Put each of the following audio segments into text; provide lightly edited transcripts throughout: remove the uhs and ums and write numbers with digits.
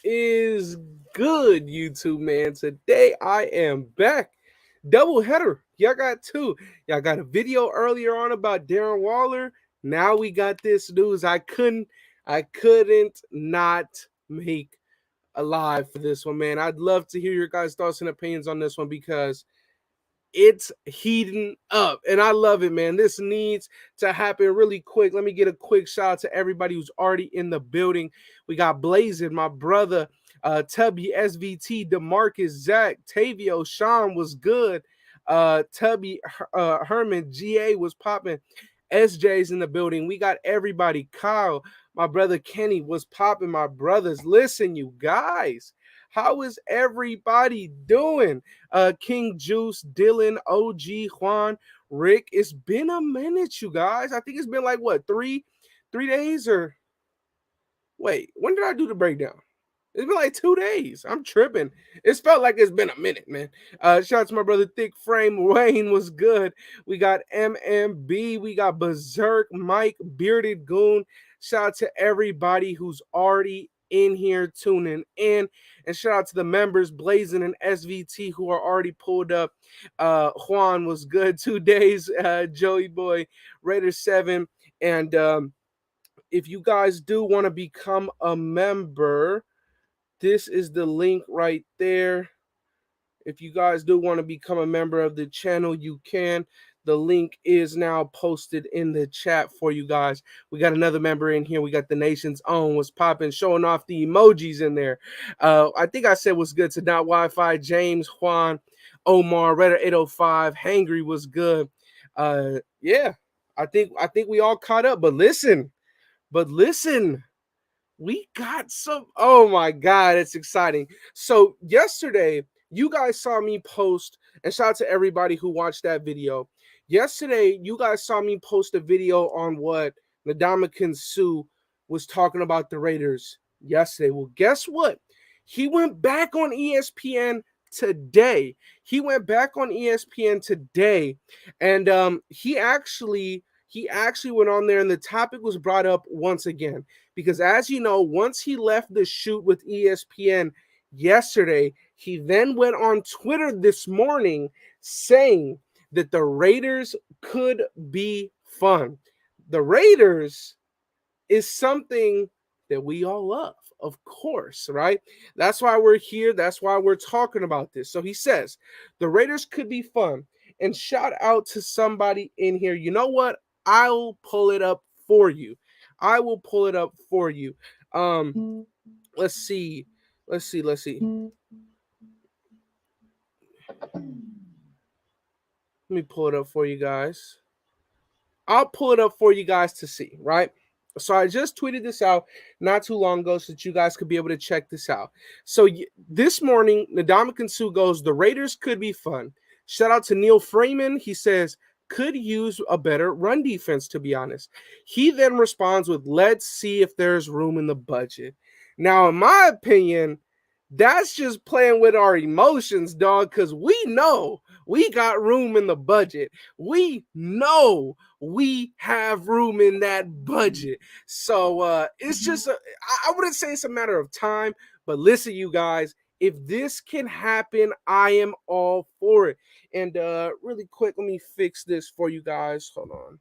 is good, YouTube man? Today I am back. Double header. Y'all got two. Y'all got a video earlier on about Darren Waller. Now we got this news. I couldn't not make a live for this one, man. I'd love to hear your guys' thoughts and opinions on this one because it's heating up and I love it, man. This needs to happen really quick. Let me get a quick shout out to everybody who's already in the building. We got Blazin, my brother, Tubby, SVT, DeMarcus, Zach, Tavio, Sean was good. Tubby, Herman, GA was popping. SJ's in the building. We got everybody. Kyle, my brother Kenny was popping. My brothers, listen, you guys. How is everybody doing? King Juice, Dylan, OG, Juan, Rick. It's been a minute, you guys. I think it's been like what, three days or wait, when did I do the breakdown? It's been like 2 days. I'm tripping. It's felt like it's been a minute, man. Shout out to my brother Thick Frame. Wayne was good. We got MMB. We got Berserk, Mike, Bearded Goon. Shout out to everybody who's already in here tuning in. And shout out to the members, Blazin and SVT, who are already pulled up. Juan was good. 2 days. Joey Boy, Raider 7. And if you guys do want to become a member, this is the link right there. If you guys do want to become a member of the channel, you can. The link is now posted in the chat for you guys. We got another member in here. We got the nation's own was popping, showing off the emojis in there. I think I said what's good to Not Wi-Fi, James, Juan, Omar, Redder 805, Hangry was good. Yeah, I think we all caught up. But listen. We got some. Oh my God, it's exciting. So yesterday, you guys saw me post, and shout out to everybody who watched that video. Yesterday, you guys saw me post a video on what Ndamukhong was talking about the Raiders yesterday. Well, guess what? He went back on ESPN today. And he actually went on there, and the topic was brought up once again. Because as you know, once he left the shoot with ESPN yesterday, he then went on Twitter this morning saying that the Raiders could be fun. The Raiders is something that we all love, of course, right? That's why we're here. That's why we're talking about this. So he says, the Raiders could be fun. And shout out to somebody in here. You know what? I'll pull it up for you. Let's see. Let me pull it up for you guys. I'll pull it up for you guys to see, right? So I just tweeted this out not too long ago so that you guys could be able to check this out. So this morning, Ndamukhong goes, the Raiders could be fun. Shout out to Neil Freeman. He says, could use a better run defense, to be honest. He then responds with, let's see if there's room in the budget. Now, in my opinion, that's just playing with our emotions, dog, because we know we got room in the budget. We know we have room in that budget. So it's just, I wouldn't say it's a matter of time, but listen, you guys, if this can happen, I am all for it. And really quick, let me fix this for you guys. Hold on.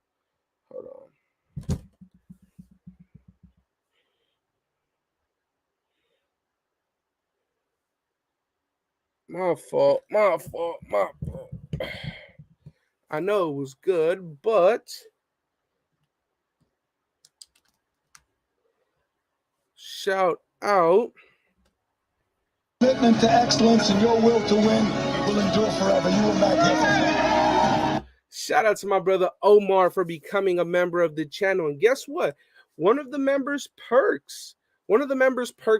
My fault. I know it was good, but shout out. Commitment to excellence and your will to win will endure forever. You will magnificent. Shout out to my brother Omar for becoming a member of the channel. And guess what? One of the members' perks,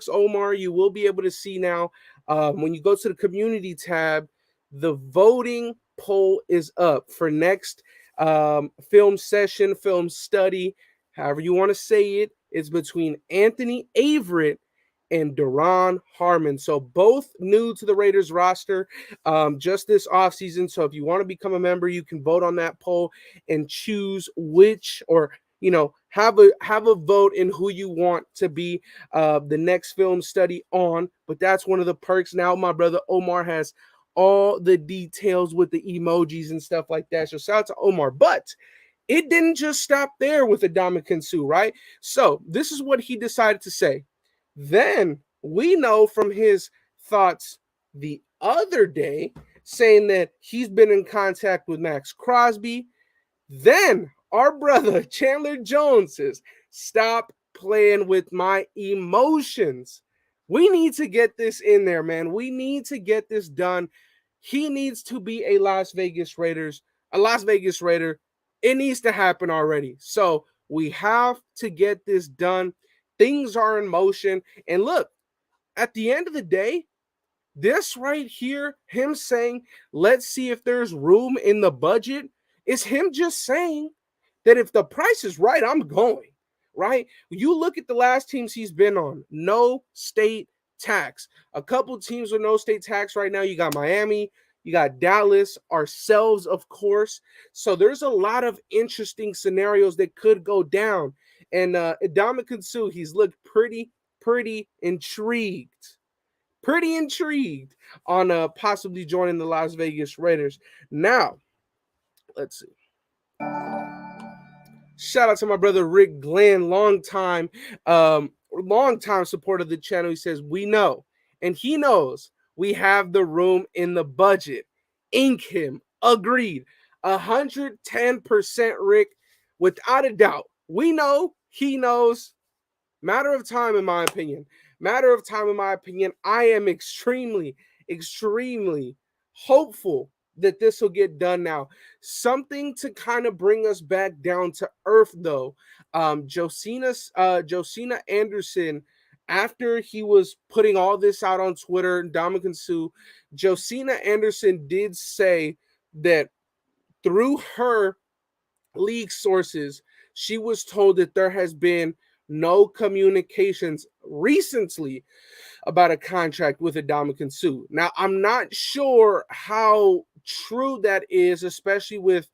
Omar, you will be able to see now when you go to the community tab, the voting poll is up for next film session, film study, however you want to say it. It's between Anthony Averett and Duron Harmon. So both new to the Raiders roster just this offseason. So if you want to become a member, you can vote on that poll and choose which, or have a vote in who you want to be the next film study on. But that's one of the perks. Now my brother Omar has all the details with the emojis and stuff like that. So shout out to Omar. But it didn't just stop there with Ndamukong Suh, right? So this is what he decided to say. Then we know from his thoughts the other day, saying that he's been in contact with Max Crosby. Then our brother Chandler Jones says, stop playing with my emotions. We need to get this in there, man. We need to get this done. He needs to be a Las Vegas Raider. It needs to happen already. So we have to get this done. Things are in motion. And look, at the end of the day, this right here, him saying, let's see if there's room in the budget, is him just saying that if the price is right, I'm going, right? You look at the last teams he's been on, no state tax. A couple teams with no state tax right now. You got Miami, you got Dallas, ourselves, of course. So there's a lot of interesting scenarios that could go down. And Ndamukong Suh, he's looked pretty intrigued. Pretty intrigued on possibly joining the Las Vegas Raiders. Now, let's see. Shout out to my brother Rick Glenn, long time support of the channel. He says, we know, and he knows we have the room in the budget. Ink him. Agreed. 110%, Rick. Without a doubt. We know, he knows. Matter of time, in my opinion. I am extremely hopeful that this will get done now. Something to kind of bring us back down to earth, though. Josina Anderson, after he was putting all this out on Twitter, Ndamukong Suh, Josina Anderson did say that through her league sources, she was told that there has been no communications recently about a contract with Ndamukong Suh. Now, I'm not sure how true that is, especially with,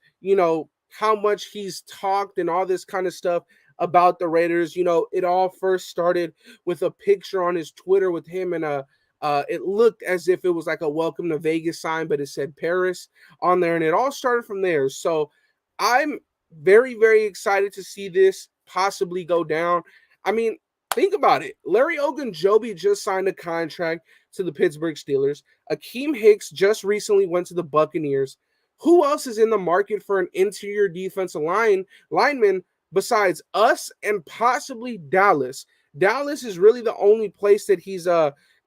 how much he's talked and all this kind of stuff about the Raiders. It all first started with a picture on his Twitter with him and it looked as if it was like a welcome to Vegas sign, but it said Paris on there, and it all started from there. So I'm very excited to see this possibly go down. I mean, think about it. Larry Ogunjobi just signed a contract to the Pittsburgh Steelers. Akeem Hicks just recently went to the Buccaneers. Who else is in the market for an interior defensive lineman besides us and possibly Dallas? Dallas is really the only place that he's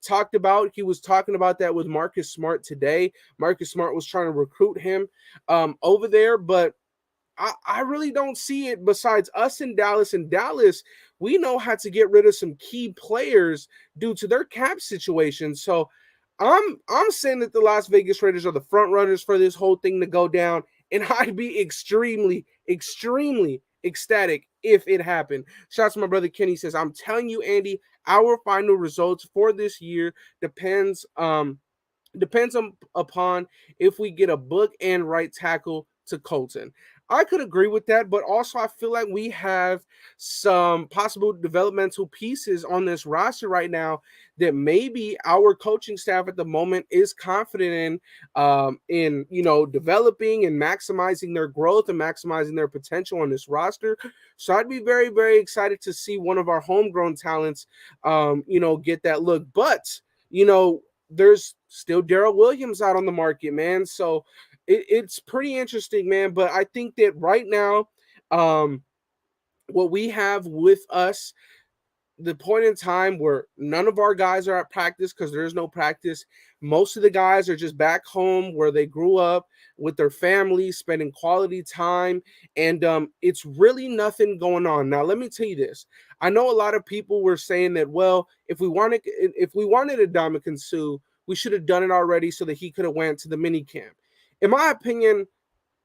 talked about. He was talking about that with Marcus Smart today. Marcus Smart was trying to recruit him over there, but I really don't see it besides us in Dallas. In Dallas, we know how to get rid of some key players due to their cap situation. So I'm saying that the Las Vegas Raiders are the front runners for this whole thing to go down, and I'd be extremely ecstatic if it happened. Shout out to my brother Kenny. He says, I'm telling you, Andy, our final results for this year depends upon if we get a book and right tackle to Colton. I could agree with that, but also I feel like we have some possible developmental pieces on this roster right now that maybe our coaching staff at the moment is confident in developing and maximizing their growth and maximizing their potential on this roster. So I'd be very excited to see one of our homegrown talents, get that look. But there's still Darrell Williams out on the market, man. So it's pretty interesting, man. But I think that right now, what we have with us, the point in time where none of our guys are at practice because there's no practice. Most of the guys are just back home where they grew up with their families, spending quality time, and it's really nothing going on. Now, let me tell you this. I know a lot of people were saying that, well, if we wanted Ndamukong Suh, we should have done it already so that he could have went to the mini camp. In my opinion,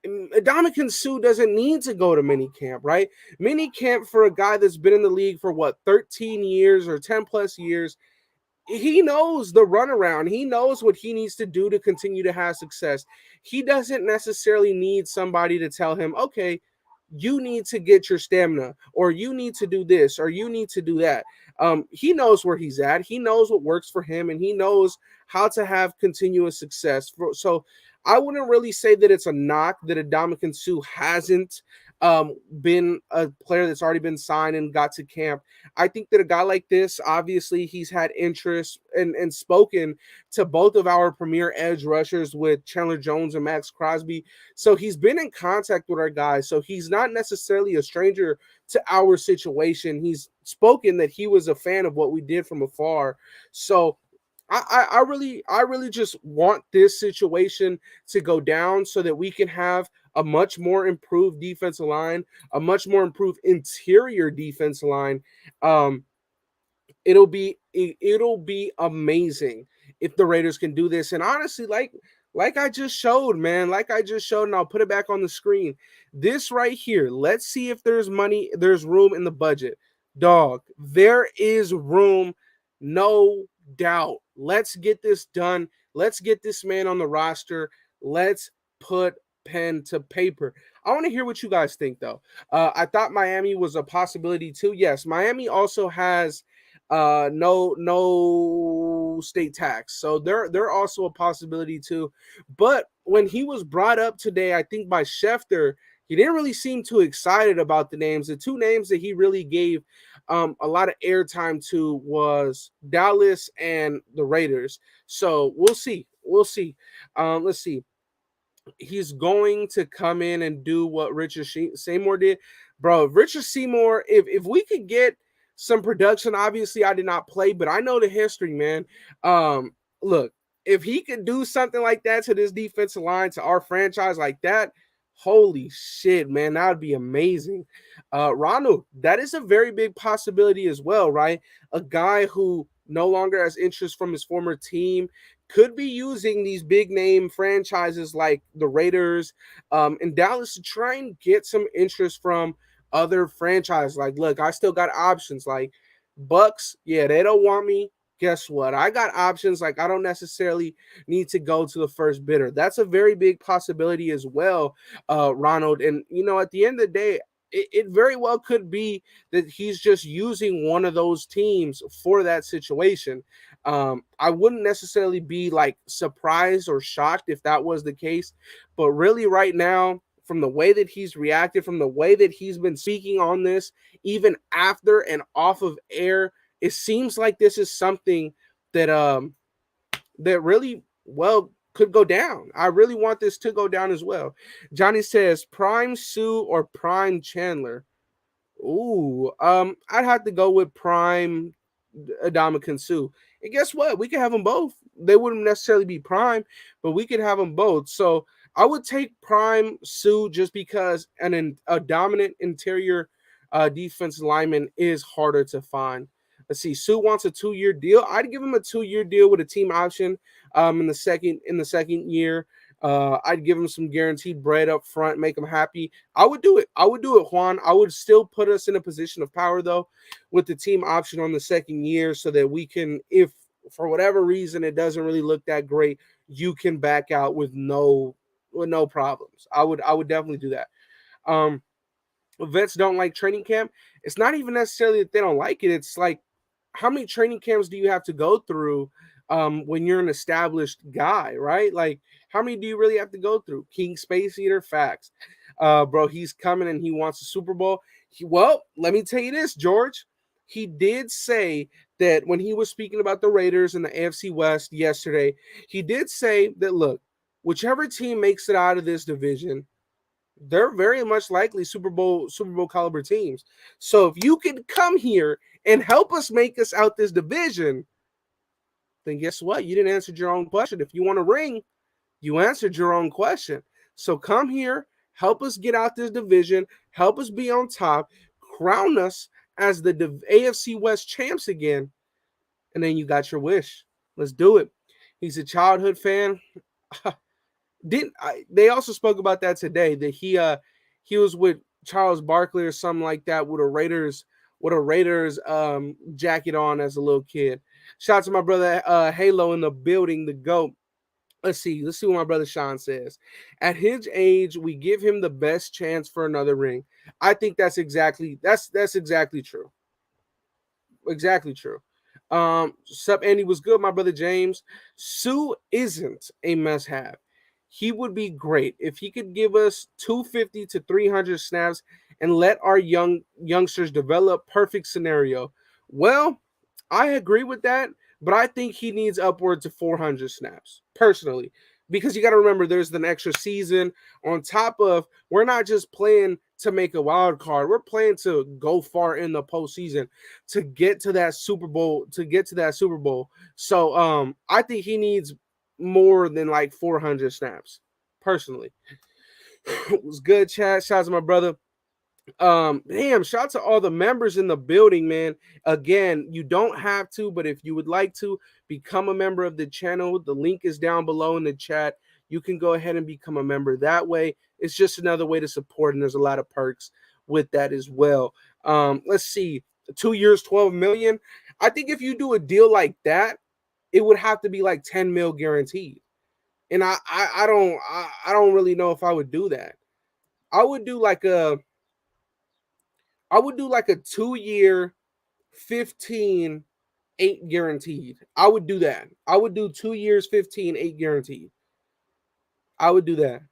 Ndamukong Suh doesn't need to go to minicamp, right? Minicamp for a guy that's been in the league for 13 years or 10 plus years, he knows the runaround. He knows what he needs to do to continue to have success. He doesn't necessarily need somebody to tell him, okay, you need to get your stamina, or you need to do this, or you need to do that. He knows where he's at. He knows what works for him, and he knows how to have continuous success. So I wouldn't really say that it's a knock that Ndamukong Suh hasn't been a player that's already been signed and got to camp. I think that a guy like this, obviously, he's had interest and spoken to both of our premier edge rushers with Chandler Jones and Max Crosby. So he's been in contact with our guys. So he's not necessarily a stranger to our situation. He's spoken that he was a fan of what we did from afar. So I really just want this situation to go down so that we can have a much more improved defensive line, a much more improved interior defensive line. Um, it'll be amazing if the Raiders can do this. And honestly, like I just showed, man, like I just showed, and I'll put it back on the screen. This right here, let's see if there's money, there's room in the budget. Dog, there is room, no doubt. Let's get this done. Let's get this man on the roster. Let's put pen to paper. I want to hear what you guys think, though. I thought Miami was a possibility too. Yes, Miami also has no state tax, so they're also a possibility too. But when he was brought up today, I think by Schefter, he didn't really seem too excited about the names. The two names that he really gave a lot of airtime to was Dallas and the Raiders. So we'll see. Let's see. He's going to come in and do what Richard Seymour did. Bro, if Richard Seymour, if we could get some production, obviously I did not play, but I know the history, man. Look, if he could do something like that to this defensive line, to our franchise like that, holy shit, man, that would be amazing. Ronald, that is a very big possibility as well, right? A guy who no longer has interest from his former team could be using these big name franchises like the Raiders and Dallas to try and get some interest from other franchises. Like, look, I still got options. Like Bucks, yeah, they don't want me. Guess what? I got options. Like, I don't necessarily need to go to the first bidder. That's a very big possibility as well, Ronald. And at the end of the day, it very well could be that he's just using one of those teams for that situation. I wouldn't necessarily be like surprised or shocked if that was the case, but really right now, from the way that he's reacted, from the way that he's been speaking on this, even after and off of air, it seems like this is something that really well could go down. I really want this to go down as well. Johnny says Prime Sue or Prime Chandler. Ooh, I'd have to go with Prime Ndamukong Suh. And guess what? We could have them both. They wouldn't necessarily be prime, but we could have them both. So I would take Prime Suh just because a dominant interior defense lineman is harder to find. Let's see. Suh wants a 2-year deal. I'd give him a 2-year deal with a team option in the second year. I'd give him some guaranteed bread up front, make him happy. I would do it. Juan. I would still put us in a position of power, though, with the team option on the second year so that we can, if for whatever reason it doesn't really look that great, you can back out with no problems. I would definitely do that. Vets don't like training camp. It's not even necessarily that they don't like it. It's like, how many training camps do you have to go through when you're an established guy, right? Like, how many do you really have to go through? King Space Eater, facts. Bro, he's coming and he wants a Super Bowl. Well, let me tell you this, George. He did say that when he was speaking about the Raiders and the AFC West yesterday, he did say that, look, whichever team makes it out of this division, they're very much likely Super Bowl caliber teams. So if you can come here and help us make us out this division, then guess what? You didn't answer your own question. If you want a ring, you answered your own question. So come here, help us get out this division, help us be on top, crown us as the AFC West champs again, and then you got your wish. Let's do it. He's a childhood fan. They also spoke about that today, that he was with Charles Barkley or something like that with a Raiders jacket on as a little kid. Shout out to my brother Halo in the building, the GOAT. Let's see what my brother Sean says. At his age, we give him the best chance for another ring. I think that's exactly true. Exactly true. Sup Andy was good, my brother James. Sue isn't a must-have. He would be great if he could give us 250 to 300 snaps and let our youngsters develop. Perfect scenario. Well, I agree with that, but I think he needs upwards of 400 snaps personally, because you got to remember there's an extra season on top of, we're not just playing to make a wild card. We're playing to go far in the postseason to get to that Super Bowl, So I think he needs more than like 400 snaps personally. It was good chat. Shout out to my brother. Damn, shout out to all the members in the building, man. Again, you don't have to, but if you would like to become a member of the channel, the link is down below in the chat. You can go ahead and become a member that way. It's just another way to support, and there's a lot of perks with that as well. Let's see, 2 years, 12 million. I think if you do a deal like that, it would have to be like 10 mil guaranteed. And I don't really know if I would do that. I would do like a I would do like a 2 year, 15, 8 guaranteed. I would do that. I would do 2 years, 15, 8 guaranteed. I would do that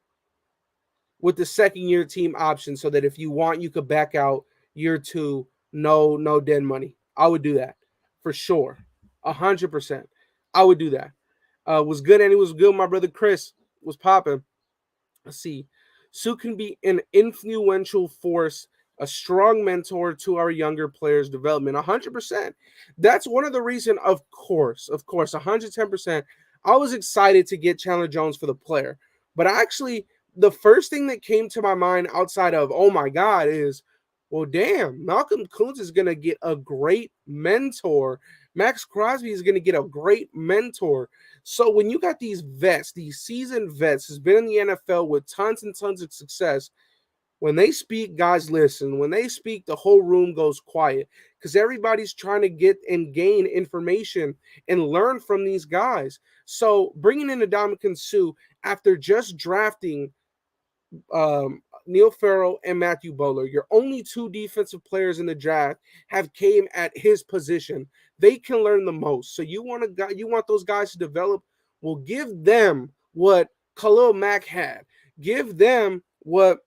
with the second year team option, so that if you want, you could back out year two, no dead money. I would do that for sure. 100%. I would do that. Was good, and it was good. My brother Chris was popping. Let's see. Sue can be an influential force, a strong mentor to our younger players' development. 100%. That's one of the reasons, of course, 110%. I was excited to get Chandler Jones for the player. But actually, the first thing that came to my mind outside of, oh my God, is, well, damn, Malcolm Kuntz is going to get a great mentor. Max Crosby is going to get a great mentor. So when you got these vets, these seasoned vets, who's been in the NFL with tons and tons of success, when they speak, guys listen. When they speak, the whole room goes quiet, because everybody's trying to get and gain information and learn from these guys. So bringing in Ndamukong Suh after just drafting Neil Farrell and Matthew Bowler, your only two defensive players in the draft, have came at his position. They can learn the most. So you want those guys to develop. Well, give them what Khalil Mack had. Give them what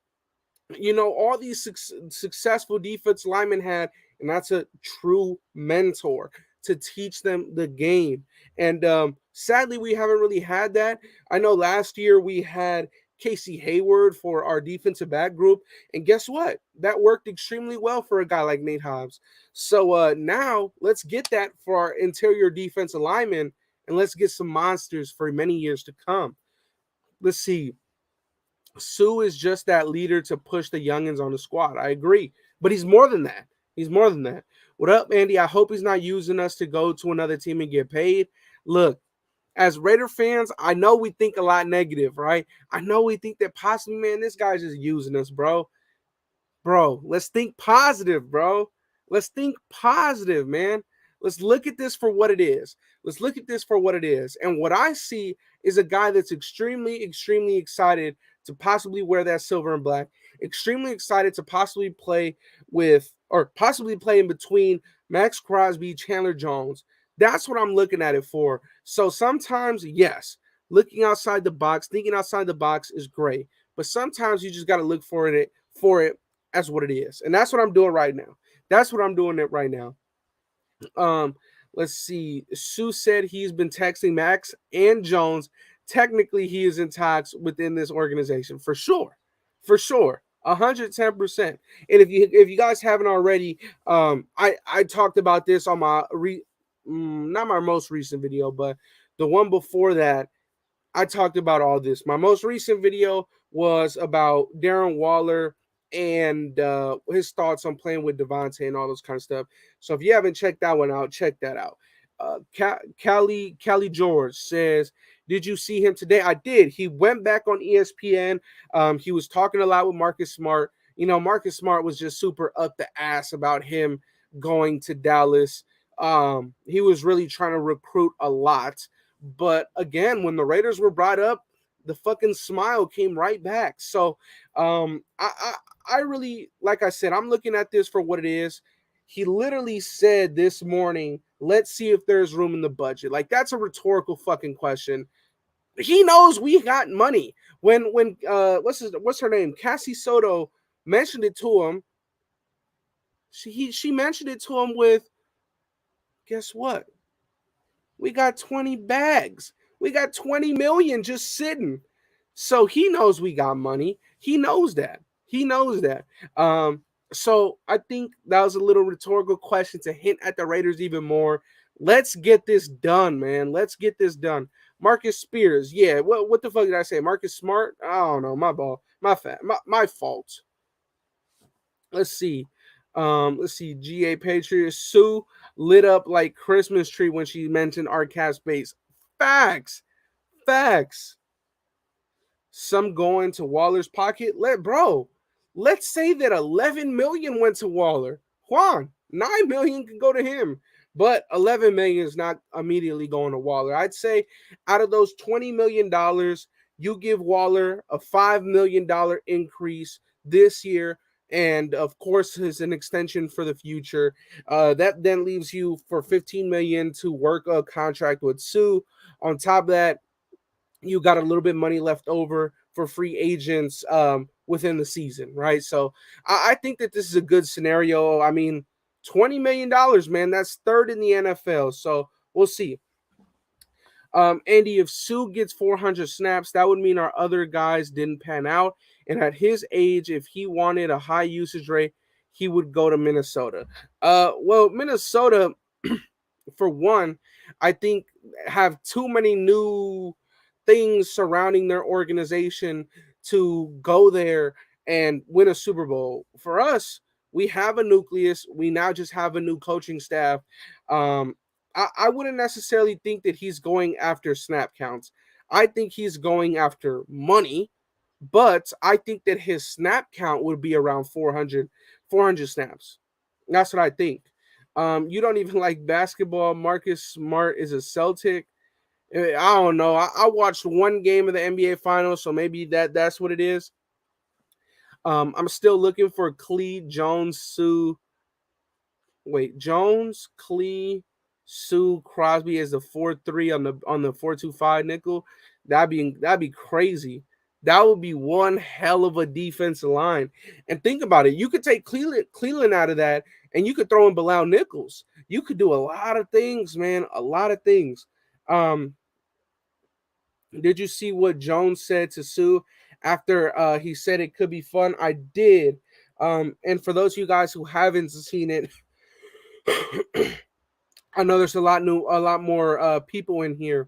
all these successful defense linemen had, and that's a true mentor to teach them the game. And sadly, we haven't really had that. I know last year we had Casey Hayward for our defensive back group, and guess what? That worked extremely well for a guy like Nate Hobbs. So now let's get that for our interior defensive linemen, and let's get some monsters for many years to come. Let's see. Sue is just that leader to push the youngins on the squad. I agree. But he's more than that. He's more than that. What up, Andy? I hope he's not using us to go to another team and get paid. Look, as Raider fans, I know we think a lot negative, right? I know we think that possibly, man, this guy's just using us, bro. Bro, let's think positive, bro. Let's think positive, man. Let's look at this for what it is. Let's look at this for what it is. And what I see is a guy that's extremely, extremely excited to possibly wear that silver and black, extremely excited to possibly play with, or possibly play in between Max Crosby, Chandler Jones. That's what I'm looking at it for. So sometimes, yes, looking outside the box, thinking outside the box is great. But sometimes you just got to look for it as what it is. And that's what I'm doing right now. That's what I'm doing it right now. Let's see. Sue said he's been texting Max and Jones. Technically, he is in talks within this organization for sure. For sure. 110%. And if you guys haven't already, I talked about this on my not my most recent video, but the one before that. I talked about all this. My most recent video was about Darren Waller and his thoughts on playing with Devontae and all those kind of stuff. So if you haven't checked that one out, check that out. Callie George says, did you see him today? I did. He went back on ESPN. He was talking a lot with Marcus Smart. Marcus Smart was just super up the ass about him going to Dallas. He was really trying to recruit a lot But again, when the Raiders were brought up, the fucking smile came right back. So I really, like I said, I'm looking at this for what it is. He literally said this morning, let's see if there's room in the budget. Like, that's a rhetorical fucking question. He knows we got money. When what's her name? Cassie Soto mentioned it to him. She mentioned it to him with, guess what? We got 20 bags. We got 20 million just sitting. So he knows we got money. He knows that. He knows that. So I think that was a little rhetorical question to hint at the Raiders even more. Let's get this done, man. Let's get this done. Marcus Spears, yeah. What the fuck did I say? Marcus Smart? I don't know. My ball. My fault. Let's see. Let's see. GA Patriots. Sue lit up like Christmas tree when she mentioned our cap space. Facts. Facts. Some going to Waller's pocket. Let's say that 11 million went to Waller. Juan, 9 million can go to him. But 11 million is not immediately going to Waller. I'd say out of those $20 million, you give Waller a $5 million increase this year. And of course, is an extension for the future. That then leaves you for 15 million to work a contract with Sue. On top of that, you got a little bit of money left over for free agents within the season, right? So I think that this is a good scenario. I mean, $20 million, man, that's third in the NFL. So we'll see. Andy, if Sue gets 400 snaps, that would mean our other guys didn't pan out. And at his age, if he wanted a high usage rate, he would go to Minnesota. Well, Minnesota, for one, I think have too many new things surrounding their organization to go there and win a Super Bowl. For us, we have a nucleus. We now just have a new coaching staff. I wouldn't necessarily think that he's going after snap counts. I think he's going after money, but I think that his snap count would be around 400 snaps. That's what I think. You don't even like basketball. Marcus Smart is a Celtic. I don't know. I watched one game of the NBA Finals, so maybe that's what it is. I'm still looking for Clee, Jones, Sue. Wait, Jones, Clee, Sue, Crosby as the 4-3 on the 4-2-5 nickel. That'd be crazy. That would be one hell of a defensive line. And think about it. You could take Cleveland out of that, and you could throw in Bilal Nichols. You could do a lot of things, man. A lot of things. Did you see what Jones said to Sue after he said it could be fun? I did. And for those of you guys who haven't seen it, I know there's a lot more people in here.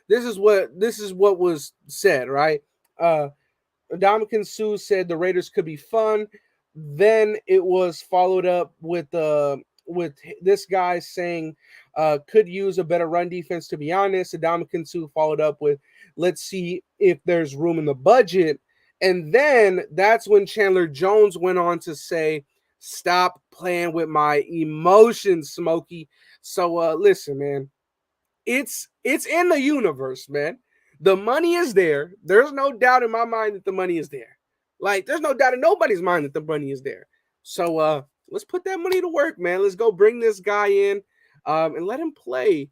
This is what was said, right? Ndamukong Suh said the Raiders could be fun. Then it was followed up with this guy saying could use a better run defense, to be honest. Ndamukong Suh followed up with, let's see if there's room in the budget. And then that's when Chandler Jones went on to say, stop playing with my emotions, Smokey. So listen, man. It's in the universe, man. The money is there. There's no doubt in my mind that the money is there. Like, there's no doubt in nobody's mind that the money is there. So let's put that money to work, man. Let's go bring this guy in and let him play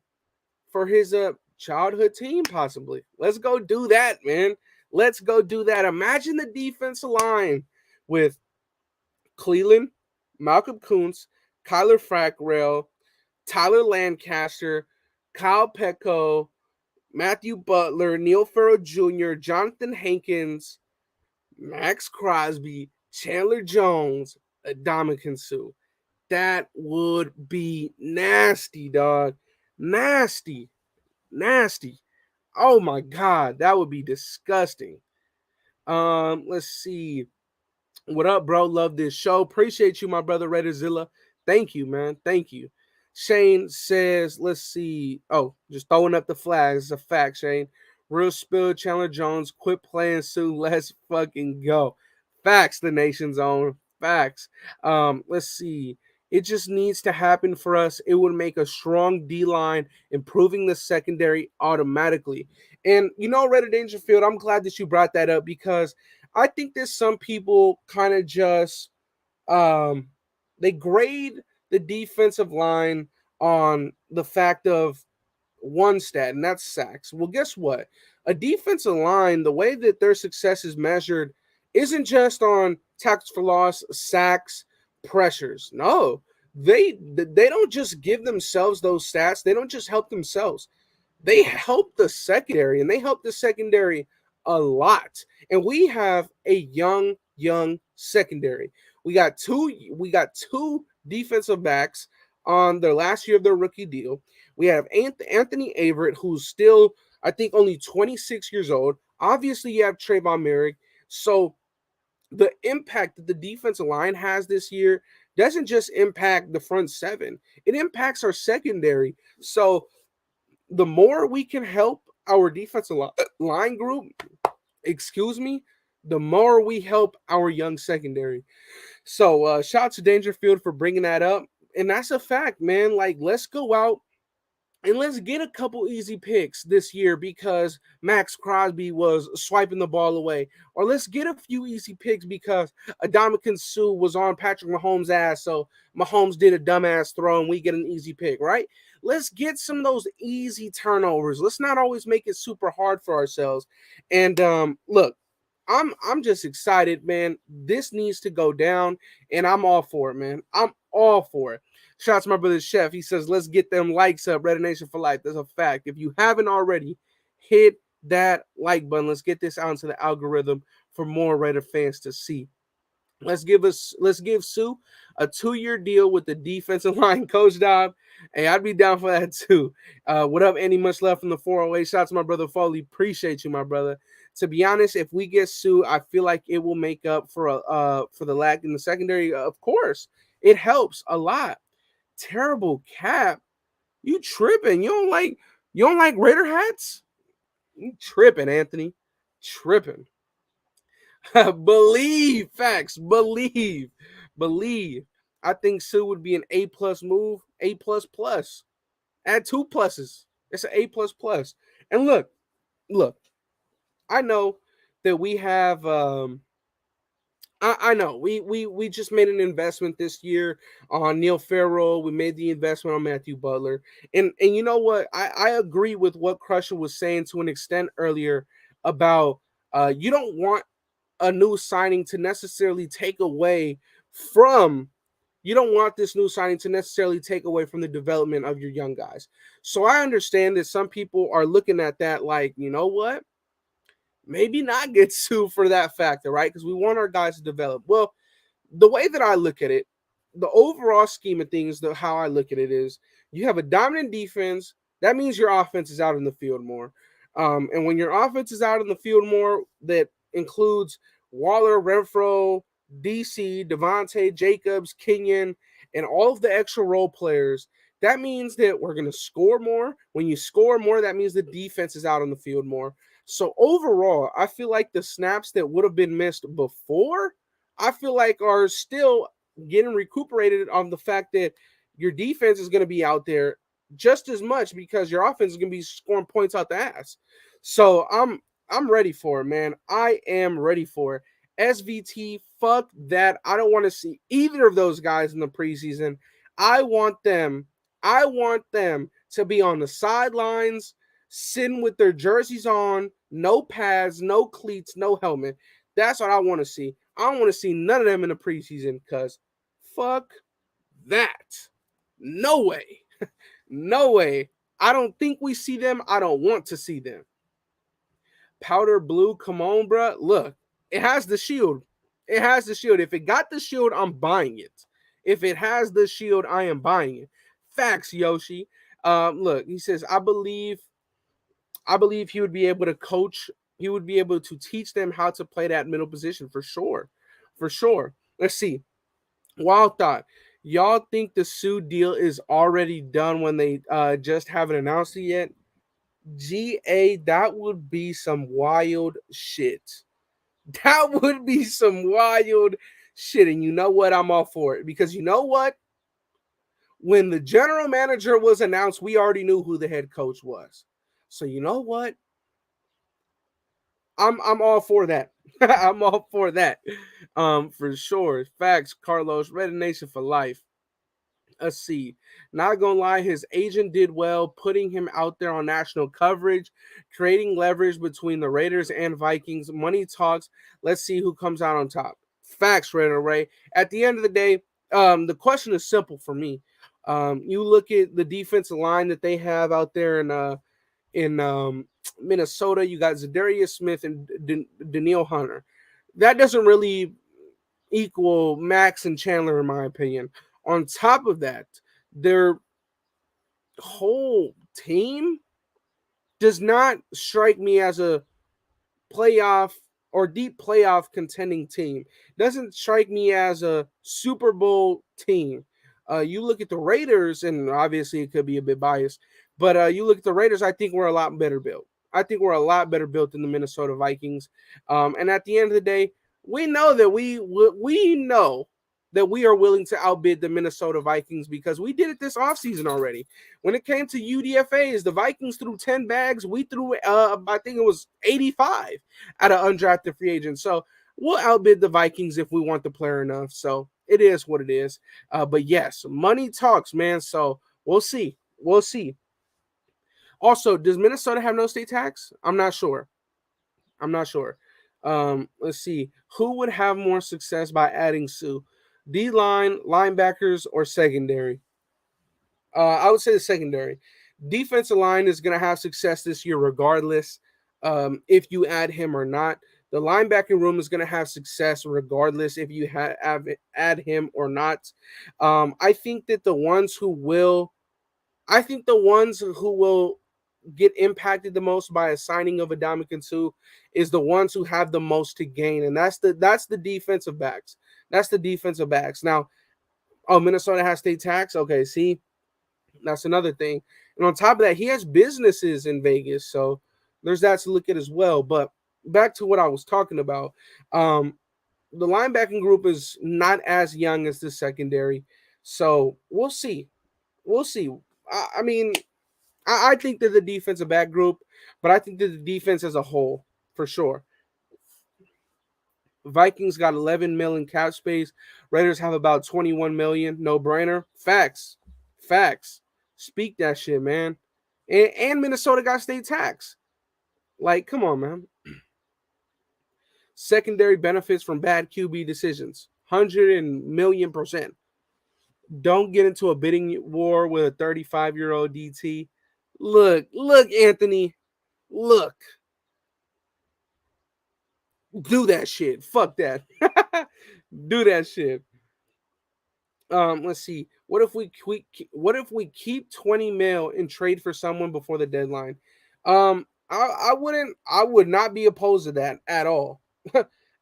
for his childhood team, possibly. Let's go do that, man. Let's go do that. Imagine the defensive line with Cleveland, Malcolm Kuntz, Kyler Fackrell, Tyler Lancaster, Kyle Petco, Matthew Butler, Neil Farrell Jr., Jonathan Hankins, Max Crosby, Chandler Jones, Ndamukong Suh. That would be nasty, dog. Nasty. Nasty. Oh my God, that would be disgusting. Let's see. What up, bro? Love this show. Appreciate you, my brother Raiderzilla. Thank you, man. Thank you. Shane says, let's see. Oh, just throwing up the flags. It's a fact, Shane. Real spill, Chandler Jones. Quit playing Sue. Let's fucking go. Facts, the nation's own. Facts. Let's see. It just needs to happen for us. It would make a strong D line, improving the secondary automatically. And Reddit Dangerfield, I'm glad that you brought that up because I think that some people kind of just um, they grade the defensive line on the fact of one stat, and that's sacks. Well, guess what? A defensive line, the way that their success is measured, isn't just on tackles for loss, sacks, pressures. No, they don't just give themselves those stats. They don't just help themselves. They help the secondary, and they help the secondary a lot. And we have a young secondary. We got two defensive backs on their last year of their rookie deal. We have Anthony Averett, who's still, I think, only 26 years old. Obviously, you have Trayvon Merrick. So the impact that the defensive line has this year doesn't just impact the front seven, it impacts our secondary. So the more we can help our defensive line group, excuse me, the more we help our young secondary. So shout out to Dangerfield for bringing that up. And that's a fact, man. Like, let's go out and let's get a couple easy picks this year because Max Crosby was swiping the ball away. Or let's get a few easy picks because Ndamukong Suh was on Patrick Mahomes' ass. So Mahomes did a dumbass throw and we get an easy pick, right? Let's get some of those easy turnovers. Let's not always make it super hard for ourselves. And look, I'm just excited, man. This needs to go down, and I'm all for it, man. I'm all for it. Shout out to my brother Chef. He says, let's get them likes up. Red Nation for life. That's a fact. If you haven't already, hit that like button. Let's get this out into the algorithm for more Raider fans to see. Let's give Suh a 2-year deal with the defensive line coach job. Hey, I'd be down for that too. What up, Andy? Much love from the 408. Shout out to my brother Foley. Appreciate you, my brother. To be honest, if we get Suh, I feel like it will make up for the lack in the secondary. Of course, it helps a lot. Terrible cap. You tripping? You don't like Raider hats? You tripping, Anthony? Tripping. Believe facts. Believe. I think Suh would be an A+ move. A++. Add 2 pluses. It's an A++. And look. I know that we have. I know we just made an investment this year on Neil Farrell. We made the investment on Matthew Butler, and you know what? I agree with what Crusher was saying to an extent earlier about you don't want a new signing to necessarily take away from. You don't want this new signing to necessarily take away from the development of your young guys. So I understand that some people are looking at that like, you know what? Maybe not get sued for that factor, right? Because we want our guys to develop. Well, the way that I look at it, the overall scheme of things, how I look at it is you have a dominant defense. That means your offense is out in the field more. And when your offense is out in the field more, that includes Waller, Renfro, DC, Devontae, Jacobs, Kenyon, and all of the extra role players. That means that we're going to score more. When you score more, that means the defense is out on the field more. So overall, I feel like the snaps that would have been missed before, I feel like are still getting recuperated on the fact that your defense is going to be out there just as much because your offense is going to be scoring points out the ass. So I'm ready for it, man. I am ready for it. SVT, fuck that. I don't want to see either of those guys in the preseason. I want them to be on the sidelines, sitting with their jerseys on, no pads, no cleats, no helmet. That's what I want to see. I don't want to see none of them in the preseason because fuck that. No way. No way. I don't think we see them. I don't want to see them. Powder blue, come on, bro. Look, it has the shield. It has the shield. If it got the shield, I'm buying it. If it has the shield, I am buying it. Facts, Yoshi. Look, he says, I believe he would be able to coach. He would be able to teach them how to play that middle position for sure. For sure. Let's see. Wild thought. Y'all think the Suh deal is already done when they just haven't announced it yet? GA, that would be some wild shit. That would be some wild shit. And you know what? I'm all for it. Because you know what? When the general manager was announced, we already knew who the head coach was. So you know what? I'm all for that. I'm all for that. For sure. Facts, Carlos. Red Nation for life. Let's see. Not gonna lie, his agent did well putting him out there on national coverage, creating leverage between the Raiders and Vikings. Money talks. Let's see who comes out on top. Facts, Red Ray. At the end of the day, the question is simple for me. You look at the defensive line that they have out there in Minnesota. You got Zadarius Smith and Daniil Hunter. That doesn't really equal Max and Chandler, in my opinion. On top of that, their whole team does not strike me as a playoff or deep playoff contending team. Doesn't strike me as a Super Bowl team. You look at the Raiders, and obviously it could be a bit biased, but you look at the Raiders, I think we're a lot better built. I think we're a lot better built than the Minnesota Vikings. And at the end of the day, we know that we know that we are willing to outbid the Minnesota Vikings because we did it this offseason already. When it came to UDFAs, the Vikings threw 10 bags. We threw, I think it was 85 at an undrafted free agent. So we'll outbid the Vikings if we want the player enough. So it is what it is. But yes, money talks, man. So we'll see. We'll see. Also, does Minnesota have no state tax? I'm not sure. I'm not sure. Let's see. Who would have more success by adding Sue? D line, linebackers, or secondary? I would say the secondary. Defensive line is going to have success this year, regardless if you add him or not. The linebacking room is going to have success regardless if you add him or not. I think that the ones who will get impacted the most by a signing of Ndamukhong is the ones who have the most to gain, and that's the defensive backs. That's the defensive backs. Now, Minnesota has state tax. Okay, see, that's another thing. And on top of that, he has businesses in Vegas, so there's that to look at as well. But back to what I was talking about. The linebacking group is not as young as the secondary, so we'll see. We'll see. I mean, I think that the defensive back group, but I think that the defense as a whole, for sure. Vikings got 11 million cap space. Raiders have about 21 million. No brainer. Facts. Facts. Speak that shit, man. And Minnesota got state tax. Like, come on, man. Secondary benefits from bad QB decisions. 100 million%. Don't get into a bidding war with a 35-year-old DT. Look, Anthony. Look. Do that shit. Fuck that. Do that shit. Let's see. What if we keep 20 mil and trade for someone before the deadline? I would not be opposed to that at all.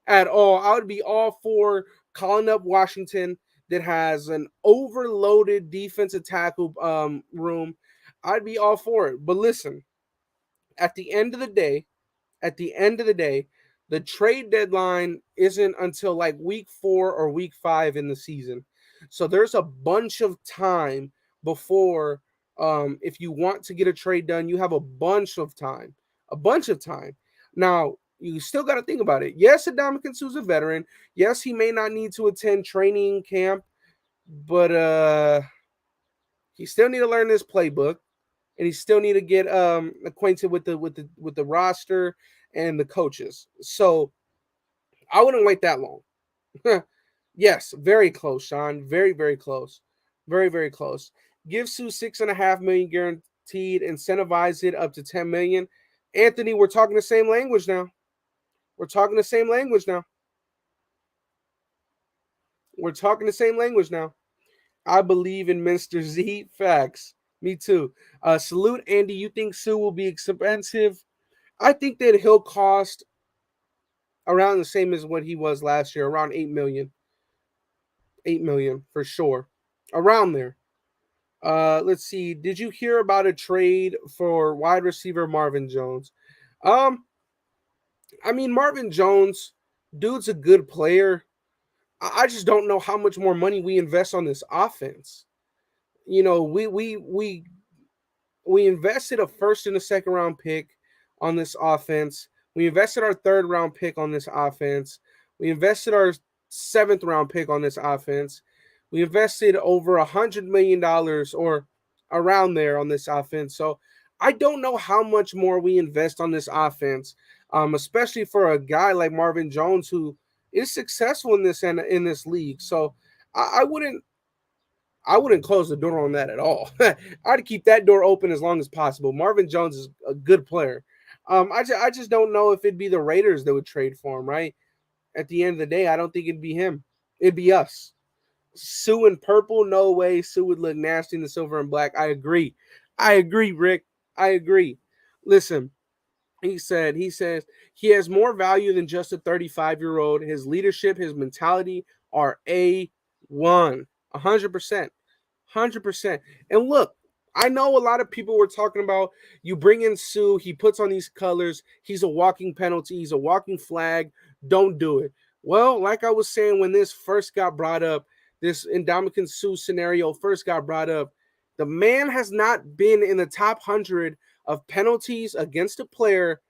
At all. I would be all for calling up Washington that has an overloaded defensive tackle room. I'd be all for it. But listen, at the end of the day, at the end of the day, the trade deadline isn't until like week 4 or week 5 in the season. So there's a bunch of time before, if you want to get a trade done, you have a bunch of time. A bunch of time. Now, you still got to think about it. Yes, Ndamukong Suh's a veteran. Yes, he may not need to attend training camp, but he still need to learn this playbook, and he still need to get acquainted with the roster and the coaches. So I wouldn't wait that long. Yes, very close, Sean. Very, very close. Very, very close. Give Sue $6.5 million guaranteed, incentivize it up to $10 million. Anthony, we're talking the same language now. We're talking the same language now. We're talking the same language now. I believe in Mr. Z. Facts. Me too. Salute, Andy. You think Sue will be expensive? I think that he'll cost around the same as what he was last year, around 8 million. 8 million for sure. Around there. Let's see. Did you hear about a trade for wide receiver Marvin Jones? I mean, Marvin Jones, dude's a good player. I just don't know how much more money we invest on this offense. you know, we invested a first and a second round pick on this offense. We invested our third round pick on this offense. We invested our seventh round pick on this offense. We invested over $100 million or around there on this offense. So I don't know how much more we invest on this offense, especially for a guy like Marvin Jones who is successful in this league. So I wouldn't close the door on that at all. I'd keep that door open as long as possible. Marvin Jones is a good player. I just don't know if it'd be the Raiders that would trade for him, right? At the end of the day, I don't think it'd be him. It'd be us. Sue in purple, no way. Sue would look nasty in the silver and black. I agree. I agree, Rick. I agree. Listen, he says he has more value than just a 35-year-old. His leadership, his mentality are A1. 100%. 100%. And look, I know a lot of people were talking about you bring in Sue, he puts on these colors, he's a walking penalty, he's a walking flag. Don't do it. Well, like I was saying when this first got brought up, this Ndamukong Sue scenario first got brought up, the man has not been in the top 100 of penalties against a player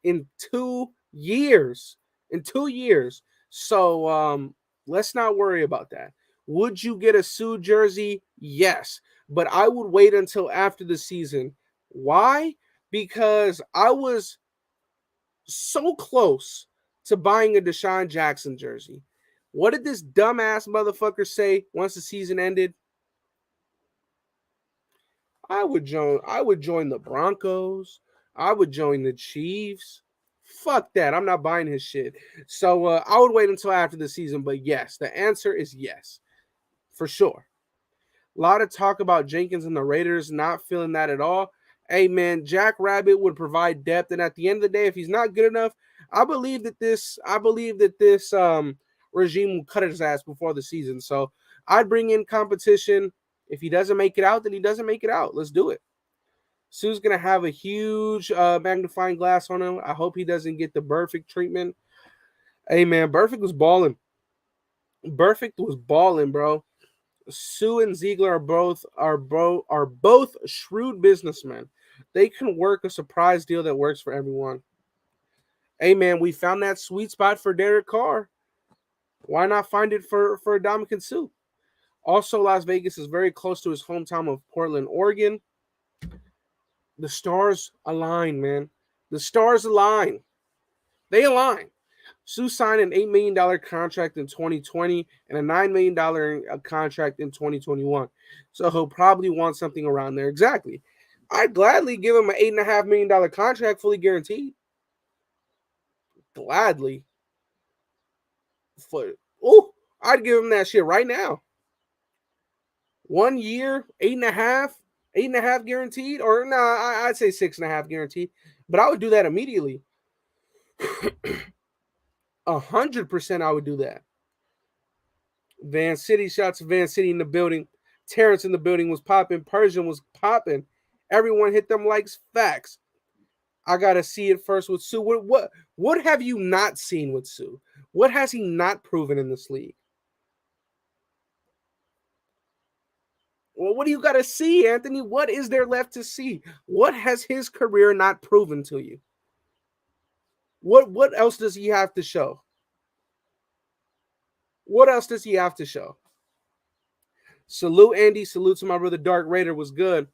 in 2 years. In 2 years. So let's not worry about that. Would you get a Sue jersey? Yes. But I would wait until after the season. Why? Because I was so close to buying a Deshaun Jackson jersey. What did this dumbass motherfucker say once the season ended? I would join the Broncos. I would join the Chiefs. Fuck that. I'm not buying his shit. So I would wait until after the season. But yes, the answer is yes. For sure. A lot of talk about Jenkins and the Raiders, not feeling that at all. Hey man, Jack Rabbit would provide depth, and at the end of the day, if he's not good enough, I believe that this regime will cut his ass before the season. So I'd bring in competition. If he doesn't make it out, then he doesn't make it out. Let's do it. Sue's gonna have a huge magnifying glass on him. I hope he doesn't get the perfect treatment. Hey man, Perfect was balling. Perfect was balling, bro. Sue and Ziegler are both shrewd businessmen. They can work a surprise deal that works for everyone. Hey man, we found that sweet spot for Derek Carr. Why not find it for Ndamukong Suh? Also, Las Vegas is very close to his hometown of Portland, Oregon. The stars align, man. The stars align. They align. Sue signed an $8 million contract in 2020 and a $9 million contract in 2021. So he'll probably want something around there. Exactly. I'd gladly give him an $8.5 million contract fully guaranteed. Gladly. I'd give him that shit right now. 1 year, eight and a half guaranteed, or I'd say 6.5 guaranteed, but I would do that immediately. 100% I would do that. Van City, shots to Van City in the building. Terrence in the building was popping. Persian was popping. Everyone hit them likes. Facts. I gotta see it first with Sue. What have you not seen with Sue? What has he not proven in this league? Well, what do you gotta see, Anthony? What is there left to see? What has his career not proven to you? What else does he have to show? What else does he have to show? Salute, Andy. Salute to my brother Dark Raider. Was good.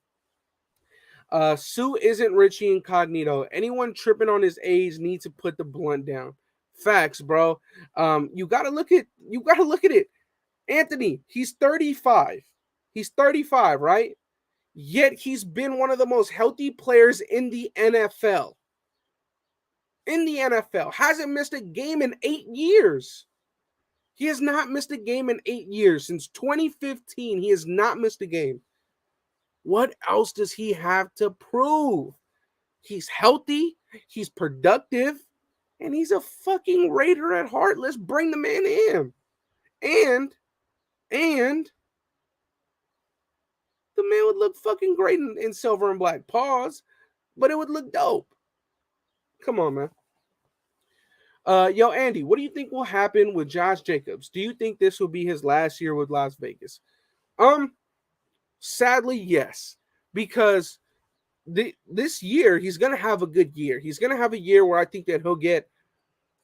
Sue isn't Richie Incognito. Anyone tripping on his age needs to put the blunt down. Facts, bro. You gotta look at it. Anthony, he's 35. He's 35, right? Yet he's been one of the most healthy players in the NFL. In the NFL. Hasn't missed a game in 8 years. He has not missed a game in 8 years. Since 2015, he has not missed a game. What else does he have to prove? He's healthy, he's productive, and he's a fucking Raider at heart. Let's bring the man in. And the man would look fucking great in silver and black. Pause. But it would look dope. Come on, man. Yo, Andy, what do you think will happen with Josh Jacobs? Do you think this will be his last year with Las Vegas? Sadly, yes, because this year he's going to have a good year. He's going to have a year where I think that he'll get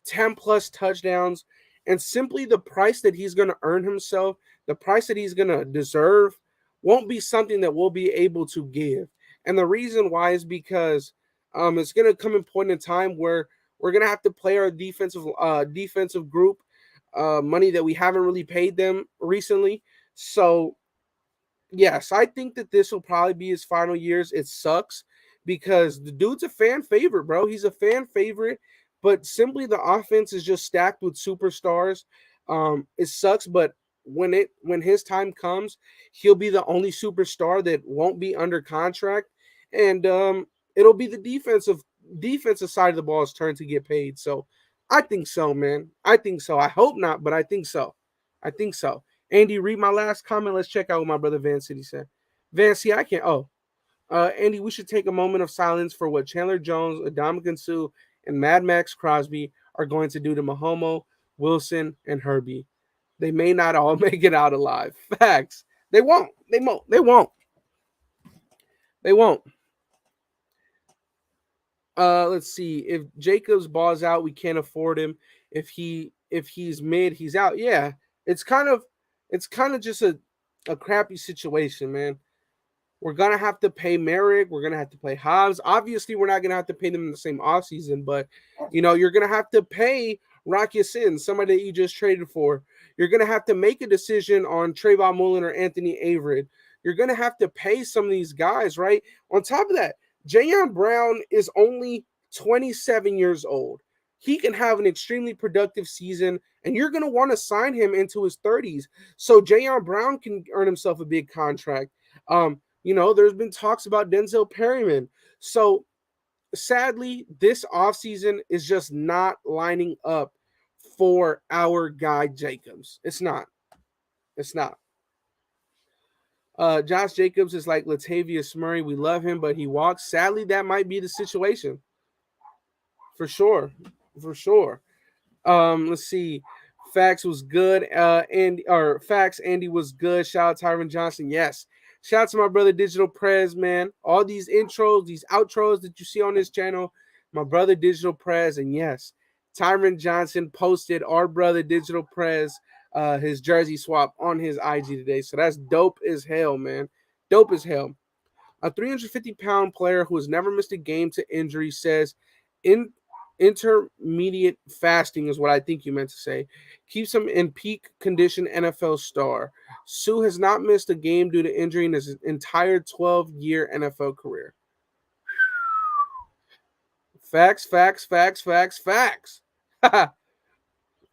10 plus touchdowns, and simply the price that he's going to earn himself, the price that he's going to deserve, won't be something that we'll be able to give. And the reason why is because it's going to come in point in time where we're going to have to play our defensive group money that we haven't really paid them recently. So yes, I think that this will probably be his final years. It sucks because the dude's a fan favorite, bro. He's a fan favorite, but simply the offense is just stacked with superstars. It sucks, but when his time comes, he'll be the only superstar that won't be under contract, and it'll be the defensive side of the ball's turn to get paid. So I think so, man. I think so. I hope not, but I think so. I think so. Andy, read my last comment. Let's check out what my brother Van City said. Van City, I can't. Oh, Andy, we should take a moment of silence for what Chandler Jones, Ndamukong Suh, and Mad Max Crosby are going to do to Mahomo, Wilson, and Herbie. They may not all make it out alive. Facts. They won't. They won't. They won't. They won't. Let's see. If Jacobs balls out, we can't afford him. If he's mid, he's out. Yeah, it's kind of just a crappy situation, man. We're gonna have to pay Merrick. We're gonna have to pay Hobbs. Obviously, we're not gonna have to pay them in the same offseason, but you're gonna have to pay Rocky Sin, somebody that you just traded for. You're gonna have to make a decision on Trayvon Mullen or Anthony Averett. You're gonna have to pay some of these guys, right? On top of that, Jayon Brown is only 27 years old. He can have an extremely productive season, and you're gonna want to sign him into his 30s. So Jayon Brown can earn himself a big contract. There's been talks about Denzel Perryman. So sadly, this offseason is just not lining up for our guy Jacobs. It's not. It's not. Josh Jacobs is like Latavius Murray. We love him, but he walks. Sadly, that might be the situation. For sure. For sure. Let's see. Facts was good. Andy was good. Shout out Tyron Johnson. Yes. Shout out to my brother Digital Prez, man. All these intros, these outros that you see on this channel, my brother Digital Prez, and yes, Tyron Johnson posted our brother Digital Prez his jersey swap on his IG today. So that's dope as hell, man. Dope as hell. A 350-pound player who has never missed a game to injury says in intermediate fasting is what I think you meant to say. Keeps him in peak condition NFL star. Suh has not missed a game due to injury in his entire 12-year NFL career. Facts, facts, facts, facts, facts.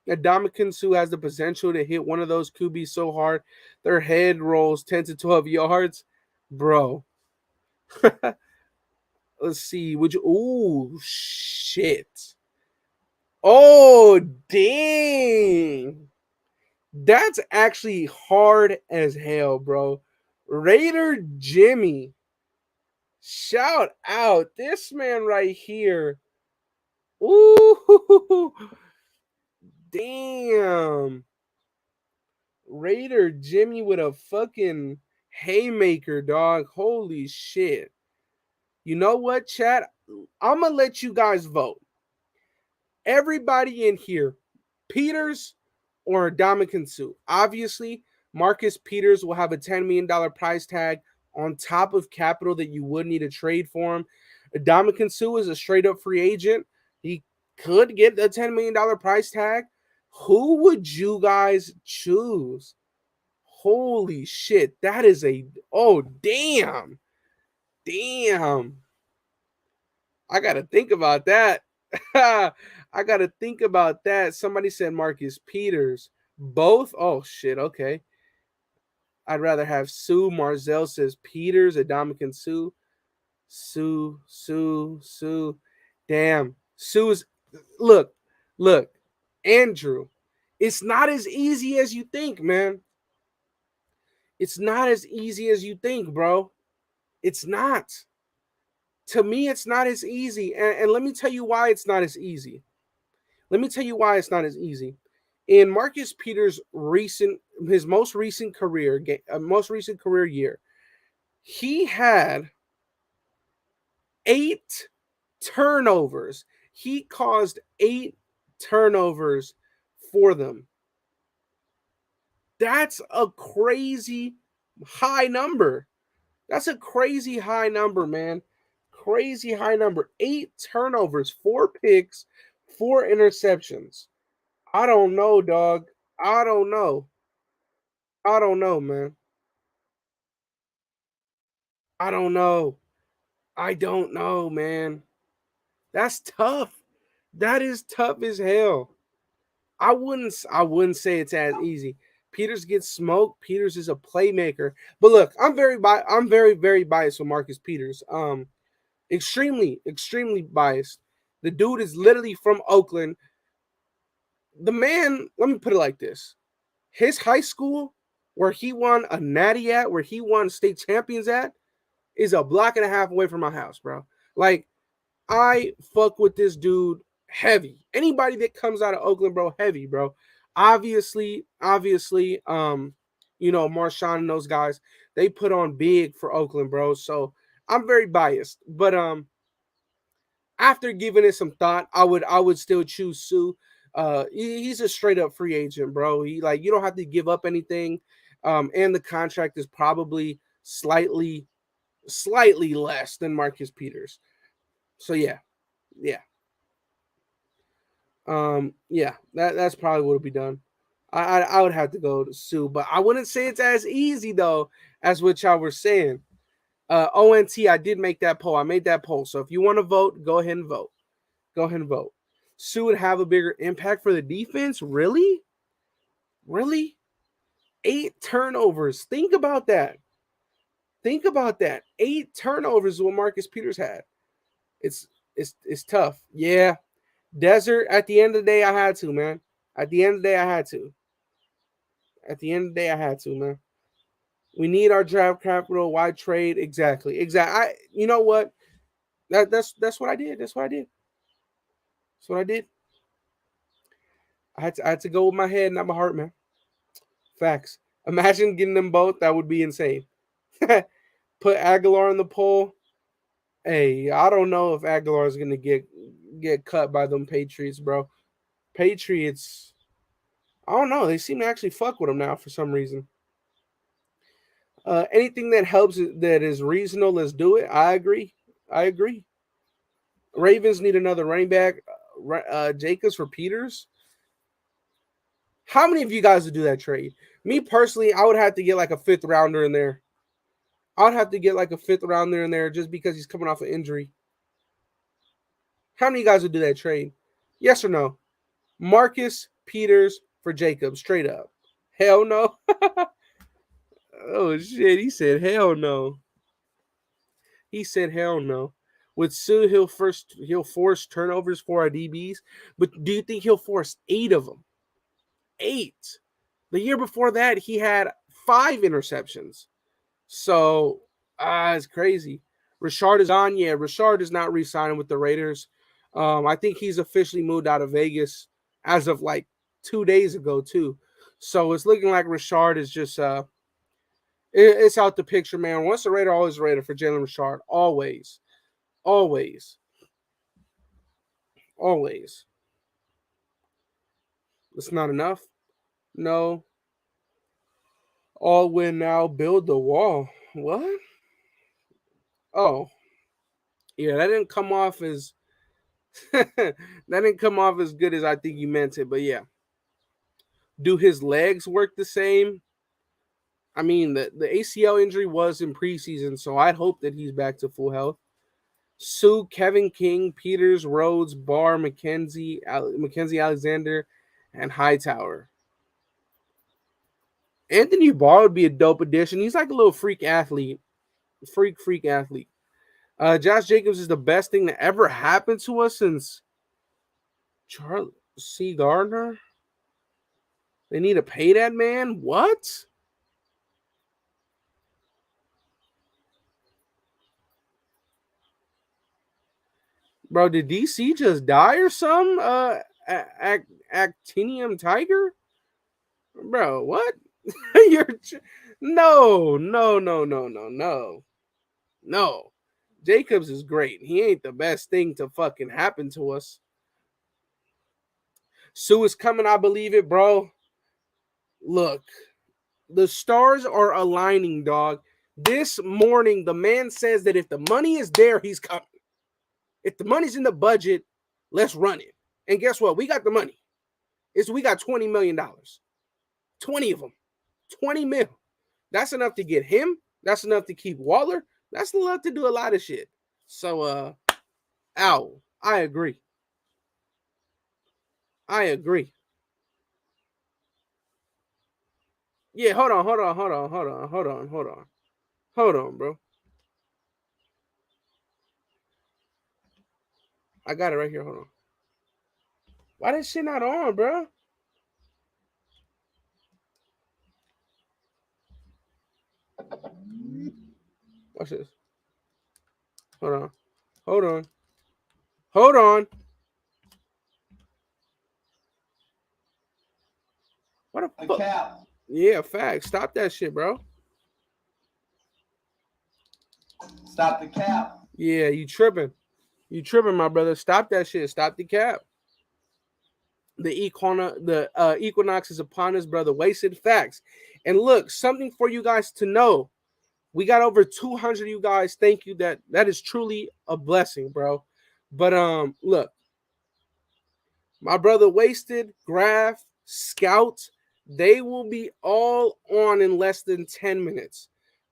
Ndamukong Suh has the potential to hit one of those QBs so hard their head rolls 10 to 12 yards. Bro. Let's see. Ooh, shit. Oh, dang. That's actually hard as hell, bro. Raider Jimmy. Shout out. This man right here. Ooh. Damn. Raider Jimmy with a fucking haymaker, dog. Holy shit. You know what, chat? I'm going to let you guys vote. Everybody in here, Peters or Ndamukong Suh. Obviously, Marcus Peters will have a $10 million price tag on top of capital that you would need to trade for him. Ndamukong Suh is a straight up free agent. He could get a $10 million price tag. Who would you guys choose? Holy shit. That is oh, damn. Damn. I got to think about that. I got to think about that. Somebody said Marcus Peters. Both? Oh, shit. Okay. I'd rather have Suh. Marzell says Peters. Ndamukong Suh. Suh. Damn. Suh's. Look. Andrew. It's not as easy as you think, man. It's not as easy as you think, bro. It's not. To me, it's not as easy. And let me tell you why it's not as easy. In Marcus Peters' most recent career year, He had 8 turnovers. He caused 8 turnovers for them. That's a crazy high number. That's a crazy high number, man. Crazy high number. 8 turnovers, 4 picks, 4 interceptions. I don't know, dog. I don't know. I don't know, man. I don't know. I don't know, man. That's tough. That is tough as hell. I wouldn't say it's as easy. Peters gets smoked. Peters is a playmaker. But look, I'm very biased with Marcus Peters. Extremely biased. The dude is literally from Oakland. The man, let me put it like this. His high school, where he won a natty at, where he won state champions at, is a block and a half away from my house, bro. Like, I fuck with this dude heavy. Anybody that comes out of Oakland, bro, heavy, bro. Obviously, Marshawn and those guys, they put on big for Oakland, bro. So I'm very biased. But after giving it some thought, I would still choose Sue. He's a straight up free agent, bro. He like you don't have to give up anything. And the contract is probably slightly less than Marcus Peters. So yeah. That's probably what would be done. I would have to go to Sue, but I wouldn't say it's as easy though as what y'all were saying. ONT, I did make that poll. I made that poll. So if you want to vote, go ahead and vote. Go ahead and vote. Sue would have a bigger impact for the defense. Really? Really? 8 turnovers. Think about that. Think about that. 8 turnovers is what Marcus Peters had. It's tough. Yeah. Desert, at the end of the day, I had to, man. At the end of the day, I had to. At the end of the day, I had to, man. We need our draft capital. Why trade? Exactly. You know what? That's what I did. That's what I did. That's what I did. I had to go with my head, not my heart, man. Facts. Imagine getting them both. That would be insane. Put Aguilar on the poll. Hey, I don't know if Aguilar is gonna get cut by them Patriots, bro. Patriots. I don't know. They seem to actually fuck with him now for some reason. Anything that helps that is reasonable, let's do it. I agree. I agree. Ravens need another running back. Jacobs for Peters. How many of you guys would do that trade? Me personally, I would have to get like a 5th rounder in there. I'd have to get like a 5th rounder in there just because he's coming off an injury. How many of you guys would do that trade? Yes or no? Marcus Peters for Jacobs, straight up. Hell no. Oh shit, he said hell no. He said hell no. With Sue, he'll force turnovers for our DBs, but do you think he'll force 8 of them? 8. The year before that, he had 5 interceptions. So, it's crazy. Richard is on. Yeah, Richard is not re-signing with the Raiders. I think he's officially moved out of Vegas as of like 2 days ago too. So it's looking like Richard is just it's out the picture, man. Once a Raider, always a Raider for Jalen Richard. Always. Always. Always. It's not enough. No. All win now, build the wall. What? Oh. Yeah, that didn't come off as that didn't come off as good as I think you meant it, but yeah. Do his legs work the same? I mean, the ACL injury was in preseason, so I'd hope that he's back to full health. Sue, Kevin King, Peters, Rhodes, Barr, Mackenzie Alexander, and Hightower. Anthony Barr would be a dope addition. He's like a little freak athlete. Freak athlete. Josh Jacobs is the best thing that ever happened to us since Charlie C. Gardner. They need to pay that man? What? Bro, did DC just die or something? Actinium Tiger? Bro, what? You're no. No. Jacobs is great. He ain't the best thing to fucking happen to us. Sue is coming, I believe it, bro. Look, the stars are aligning, dog. This morning, the man says that if the money is there, he's coming. If the money's in the budget, let's run it. And guess what? We got the money. We got $20 million. 20 of them. 20 mil. That's enough to get him. That's enough to keep Waller. That's enough to do a lot of shit. So, I agree. I agree. Yeah, hold on, bro. I got it right here. Hold on. Why this shit not on, bro? Watch this. Hold on. What a fuck? Yeah, facts. Stop that shit, bro. Stop the cap. Yeah, you tripping. You tripping, my brother. Stop that shit. Stop the cap. The equinox is upon us, brother. Wasted facts. And look, something for you guys to know. We got over 200 of you guys. Thank you. That is truly a blessing, bro. But look, my brother Wasted, Graph, Scout, they will be all on in less than 10 minutes.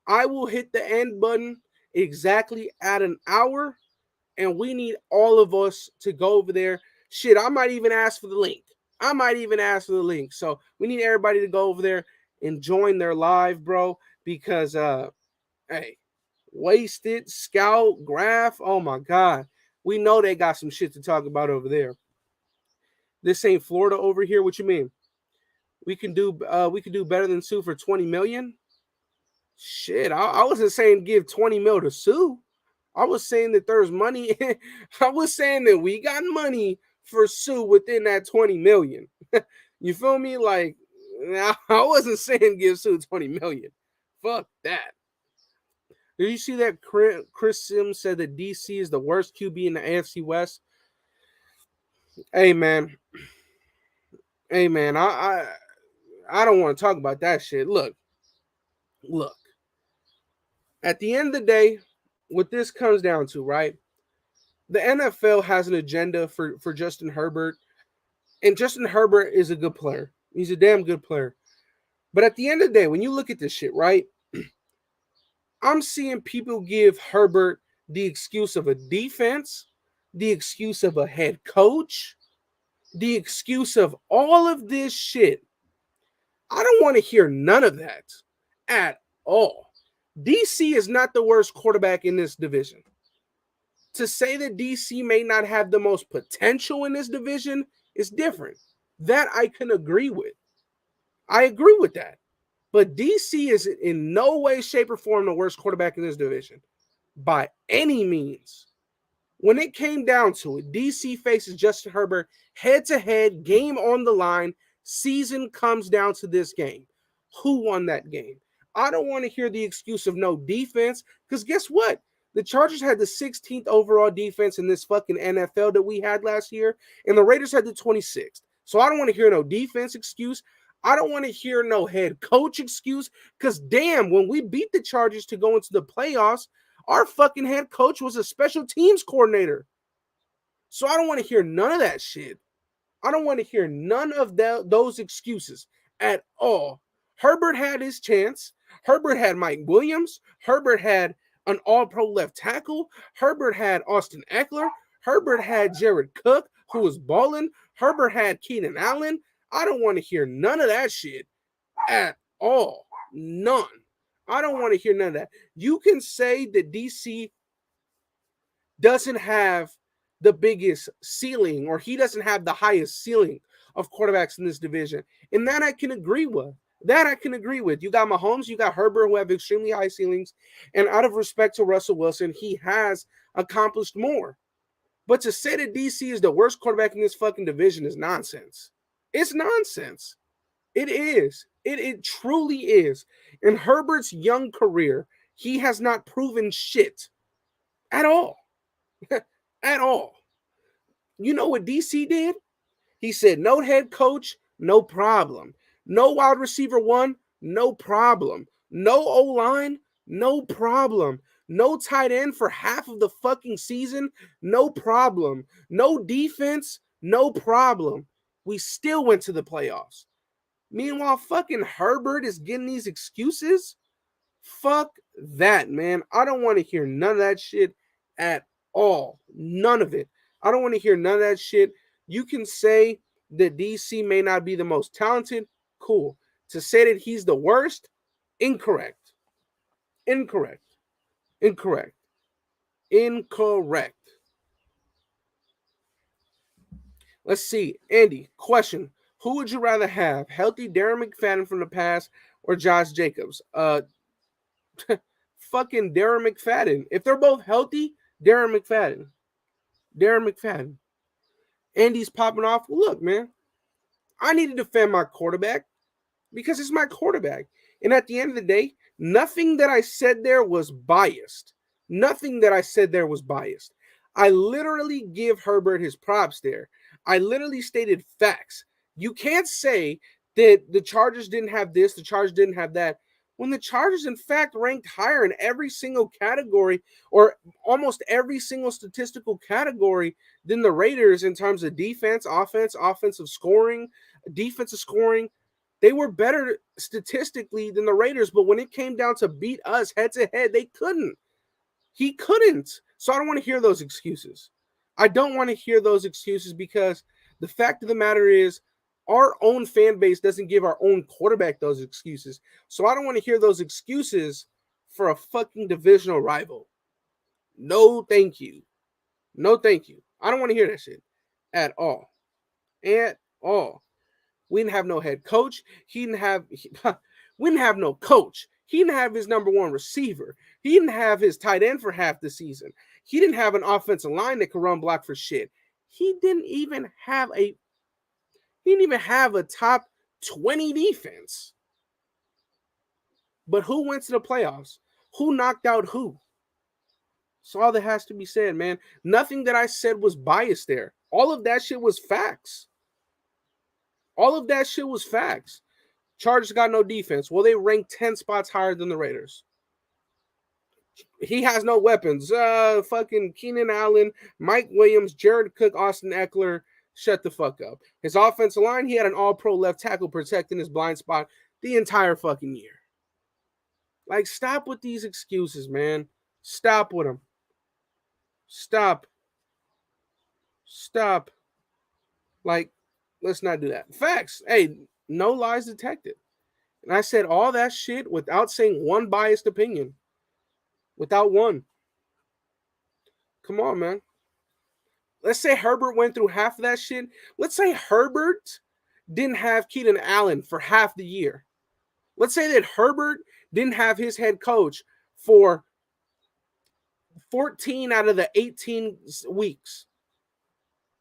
I will hit the end button exactly at an hour, and we need all of us to go over there. Shit, I might even ask for the link. So we need everybody to go over there and join their live, bro, because hey, Wasted, Scout, Graph, oh my God. We know they got some shit to talk about over there. This ain't Florida over here. What you mean? We can do better than Sue for 20 million? Shit, I wasn't saying give 20 mil to Sue. I was saying that there's money. I was saying that we got money for Sue within that 20 million. You feel me? Like, I wasn't saying give Sue 20 million. Fuck that. Did you see that Chris Sims said that DC is the worst QB in the AFC West? Hey man, I don't want to talk about that shit. Look. At the end of the day, what this comes down to, right? The NFL has an agenda for Justin Herbert, and Justin Herbert is a good player. He's a damn good player. But at the end of the day, when you look at this shit, right? I'm seeing people give Herbert the excuse of a defense, the excuse of a head coach, the excuse of all of this shit. I don't want to hear none of that at all. DC is not the worst quarterback in this division. To say that DC may not have the most potential in this division is different. That I can agree with. I agree with that. But DC is in no way, shape, or form the worst quarterback in this division. By any means. When it came down to it, DC faces Justin Herbert head-to-head, game on the line. Season comes down to this game. Who won that game? I don't want to hear the excuse of no defense, because guess what? The Chargers had the 16th overall defense in this fucking NFL that we had last year, and the Raiders had the 26th. So I don't want to hear no defense excuse. I don't want to hear no head coach excuse, because damn, when we beat the Chargers to go into the playoffs, our fucking head coach was a special teams coordinator. So I don't want to hear none of that shit. I don't want to hear none of those excuses at all. Herbert had his chance. Herbert had Mike Williams. Herbert had an all-pro left tackle. Herbert had Austin Eckler. Herbert had Jared Cook, who was balling. Herbert had Keenan Allen. I don't want to hear none of that shit at all. None. I don't want to hear none of that. You can say that DC doesn't have the biggest ceiling, or he doesn't have the highest ceiling of quarterbacks in this division. And that I can agree with. You got Mahomes, you got Herbert, who have extremely high ceilings. And out of respect to Russell Wilson, he has accomplished more. But to say that DC is the worst quarterback in this fucking division is nonsense. It's nonsense. It is. It truly is. In Herbert's young career, He has not proven shit at all. At all. You know what DC did? He said, no head coach, no problem. No wide receiver one, no problem. No O-line, no problem. No tight end for half of the fucking season, no problem. No defense, no problem. We still went to the playoffs. Meanwhile, fucking Herbert is getting these excuses. Fuck that, man. I don't want to hear none of that shit at all. None of it. I don't want to hear none of that shit. You can say that DC may not be the most talented. Cool. To say that he's the worst, incorrect. Incorrect. Incorrect. Incorrect. Let's see. Andy, question. Who would you rather have? Healthy Darren McFadden from the past or Josh Jacobs? Fucking Darren McFadden. If they're both healthy, Darren McFadden. Darren McFadden. Andy's popping off. Look, man, I need to defend my quarterback because it's my quarterback. And at the end of the day, nothing that I said there was biased. Nothing that I said there was biased. I literally give Herbert his props there. I literally stated facts. You can't say that the Chargers didn't have this, the Chargers didn't have that, when the Chargers, in fact, ranked higher in every single category or almost every single statistical category than the Raiders in terms of defense, offense, offensive scoring, defensive scoring. They were better statistically than the Raiders, but when it came down to beat us head-to-head, they couldn't. He couldn't. So I don't want to hear those excuses. I don't want to hear those excuses because the fact of the matter is, our own fan base doesn't give our own quarterback those excuses. So I don't want to hear those excuses for a fucking divisional rival. No, thank you. No, thank you. I don't want to hear that shit at all. At all. We didn't have no head coach. We didn't have no coach. He didn't have his number one receiver. He didn't have his tight end for half the season. He didn't have an offensive line that could run block for shit. He didn't even have a top 20 defense. But who went to the playoffs? Who knocked out who? That's all that has to be said, man. Nothing that I said was biased there. All of that shit was facts. All of that shit was facts. Chargers got no defense. Well, they ranked 10 spots higher than the Raiders. He has no weapons. Fucking Keenan Allen, Mike Williams, Jared Cook, Austin Eckler. Shut the fuck up. His offensive line, he had an all-pro left tackle protecting his blind spot the entire fucking year. Like, stop with these excuses, man. Stop with them. Stop. Stop. Like, let's not do that. Facts. Hey, no lies detected. And I said all that shit without saying one biased opinion. Without one. Come on, man. Let's say Herbert went through half of that shit. Let's say Herbert didn't have Keenan Allen for half the year. Let's say that Herbert didn't have his head coach for 14 out of the 18 weeks.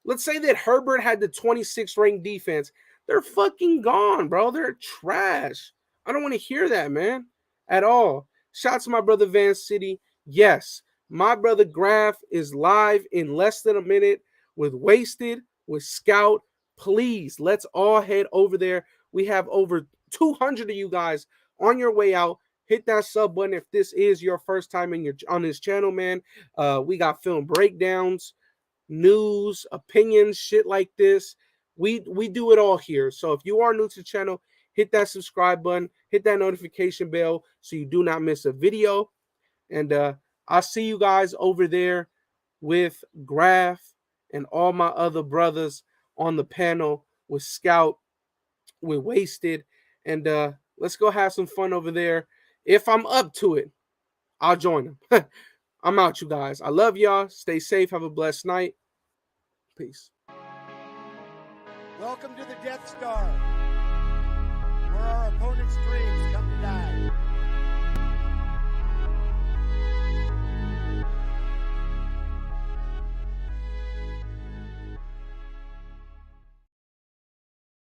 Let's say that Herbert had the 26th ranked defense. They're fucking gone, bro. They're trash. I don't want to hear that, man, at all. Shout out to my brother Van City. Yes, my brother Graf is live in less than a minute with Wasted, with Scout. Please, let's all head over there. We have over 200 of you guys on your way out. Hit that sub button if this is your first time on this channel, man. We got film breakdowns, news, opinions, shit like this. We do it all here. So if you are new to the channel, hit that subscribe button, hit that notification bell so you do not miss a video. And I'll see you guys over there with Graf and all my other brothers on the panel with Scout, with Wasted. And let's go have some fun over there. If I'm up to it, I'll join them. I'm out, you guys. I love y'all. Stay safe. Have a blessed night. Peace. Welcome to the Death Star, where our opponent's dreams come to die.